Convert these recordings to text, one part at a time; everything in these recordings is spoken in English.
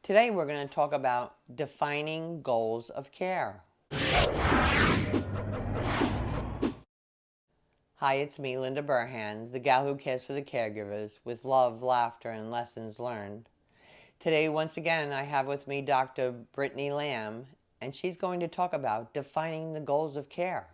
Today we're going to talk about defining goals of care. Hi, it's me, Linda Burhans, the gal who cares for the caregivers with love, laughter, and lessons learned. Today, once again, I have with me Dr. Brittany Lamb, and she's going to talk about defining the goals of care.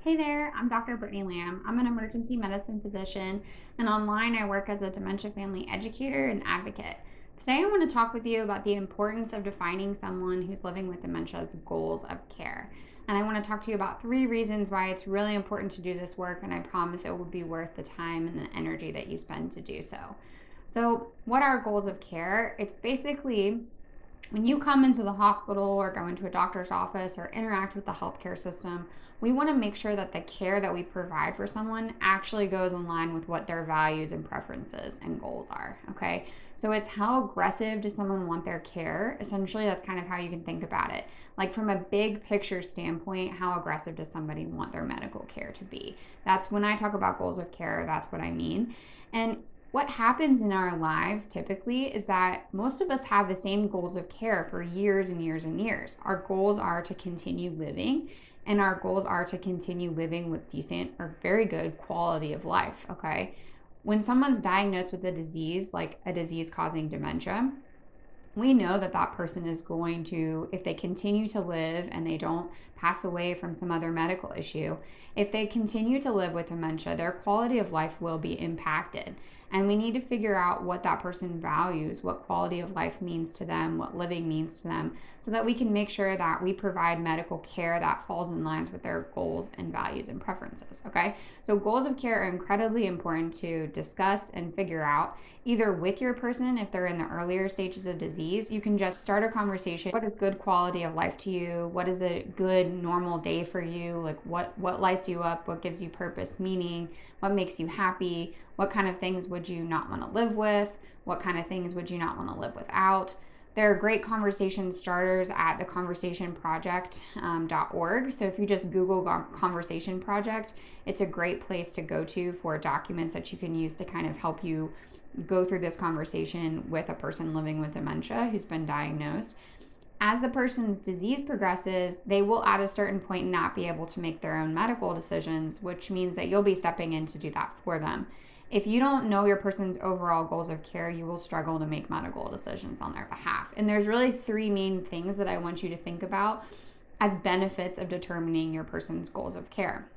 Hey there, I'm Dr. Brittany Lamb. I'm an emergency medicine physician, and online I work as a dementia family educator and advocate. Today I want to talk with you about the importance of defining someone who's living with dementia's goals of care. And I want to talk to you about 3 reasons why it's really important to do this work, and I promise it will be worth the time and the energy that you spend to do so. So, what are goals of care? It's basically when you come into the hospital or go into a doctor's office or interact with the healthcare system, we want to make sure that the care that we provide for someone actually goes in line with what their values and preferences and goals are. Okay. So it's how aggressive does someone want their care? Essentially, that's kind of how you can think about it. Like from a big picture standpoint, how aggressive does somebody want their medical care to be? That's when I talk about goals of care, that's what I mean. And what happens in our lives typically is that most of us have the same goals of care for years and years and years. Our goals are to continue living, and our goals are to continue living with decent or very good quality of life, okay? When someone's diagnosed with a disease, like a disease causing dementia, we know that that person is going to, if they continue to live and they don't pass away from some other medical issue, if they continue to live with dementia, their quality of life will be impacted. And we need to figure out what that person values, what quality of life means to them, what living means to them, so that we can make sure that we provide medical care that falls in line with their goals and values and preferences. Okay? So, goals of care are incredibly important to discuss and figure out either with your person if they're in the earlier stages of disease. You can just start a conversation. What is good quality of life to you? What is a good normal day for you? Like what lights you up? What gives you purpose, meaning? What makes you happy? What kind of things would you not want to live with? What kind of things would you not want to live without? There are great conversation starters at theconversationproject.org. So if you just Google Conversation Project, it's a great place to go to for documents that you can use to kind of help you go through this conversation with a person living with dementia who's been diagnosed. As the person's disease progresses, they will at a certain point not be able to make their own medical decisions, which means that you'll be stepping in to do that for them. If you don't know your person's overall goals of care, you will struggle to make medical decisions on their behalf. And there's really 3 main things that I want you to think about as benefits of determining your person's goals of care.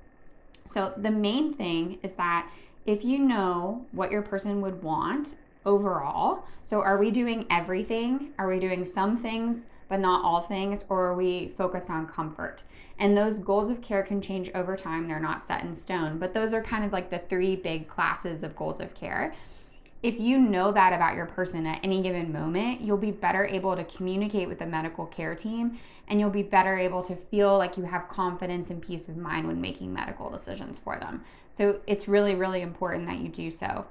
So the main thing is that if you know what your person would want overall, so are we doing everything? Are we doing some things but not all things, or are we focused on comfort? And those goals of care can change over time. They're not set in stone, but those are kind of like the 3 big classes of goals of care. If you know that about your person at any given moment, you'll be better able to communicate with the medical care team, and you'll be better able to feel like you have confidence and peace of mind when making medical decisions for them. So it's really, really important that you do so.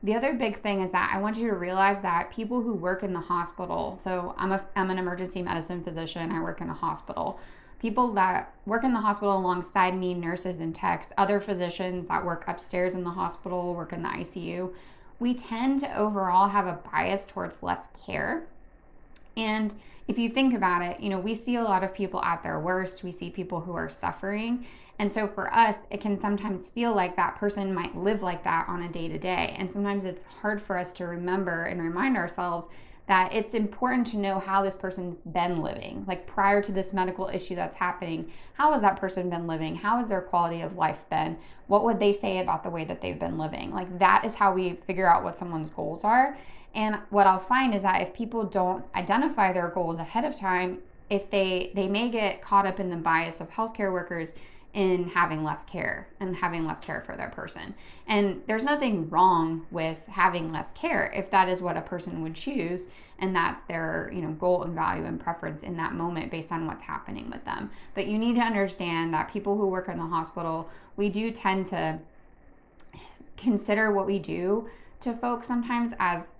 The other big thing is that I want you to realize that people who work in the hospital, so I'm an emergency medicine physician, I work in a hospital. People that work in the hospital alongside me, nurses and techs, other physicians that work upstairs in the hospital, work in the ICU, we tend to overall have a bias towards less care. And if you think about it, we see a lot of people at their worst. We see people who are suffering. And so for us, it can sometimes feel like that person might live like that on a day to day. And sometimes it's hard for us to remember and remind ourselves that it's important to know how this person's been living. Like prior to this medical issue that's happening, how has that person been living? How has their quality of life been? What would they say about the way that they've been living? Like that is how we figure out what someone's goals are. And what I'll find is that if people don't identify their goals ahead of time, if they may get caught up in the bias of healthcare workers in having less care and having less care for their person. And there's nothing wrong with having less care if that is what a person would choose and that's their, goal and value and preference in that moment based on what's happening with them. But you need to understand that people who work in the hospital, we do tend to consider what we do to folks sometimes as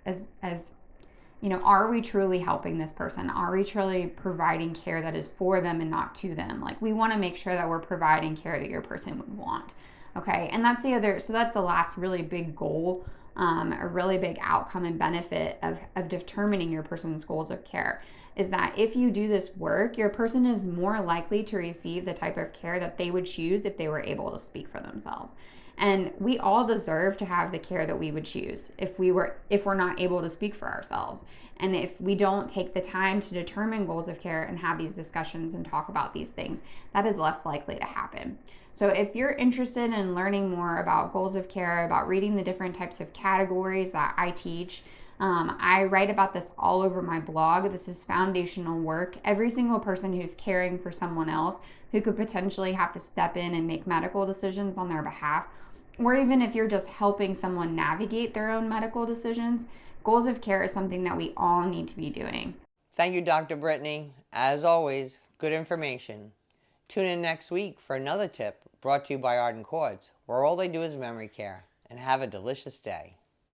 are we truly helping this person? Are we truly providing care that is for them and not to them? Like we want to make sure that we're providing care that your person would want. Okay. And that's the last really big goal a really big outcome and benefit of determining your person's goals of care is that if you do this work, your person is more likely to receive the type of care that they would choose if they were able to speak for themselves. And we all deserve to have the care that we would choose if we're not able to speak for ourselves. And if we don't take the time to determine goals of care and have these discussions and talk about these things, that is less likely to happen. So if you're interested in learning more about goals of care, about reading the different types of categories that I teach, I write about this all over my blog. This is foundational work. Every single person who's caring for someone else who could potentially have to step in and make medical decisions on their behalf, or even if you're just helping someone navigate their own medical decisions, goals of care is something that we all need to be doing. Thank you, Dr. Brittany. As always, good information. Tune in next week for another tip brought to you by Arden Chords, where all they do is memory care. And have a delicious day.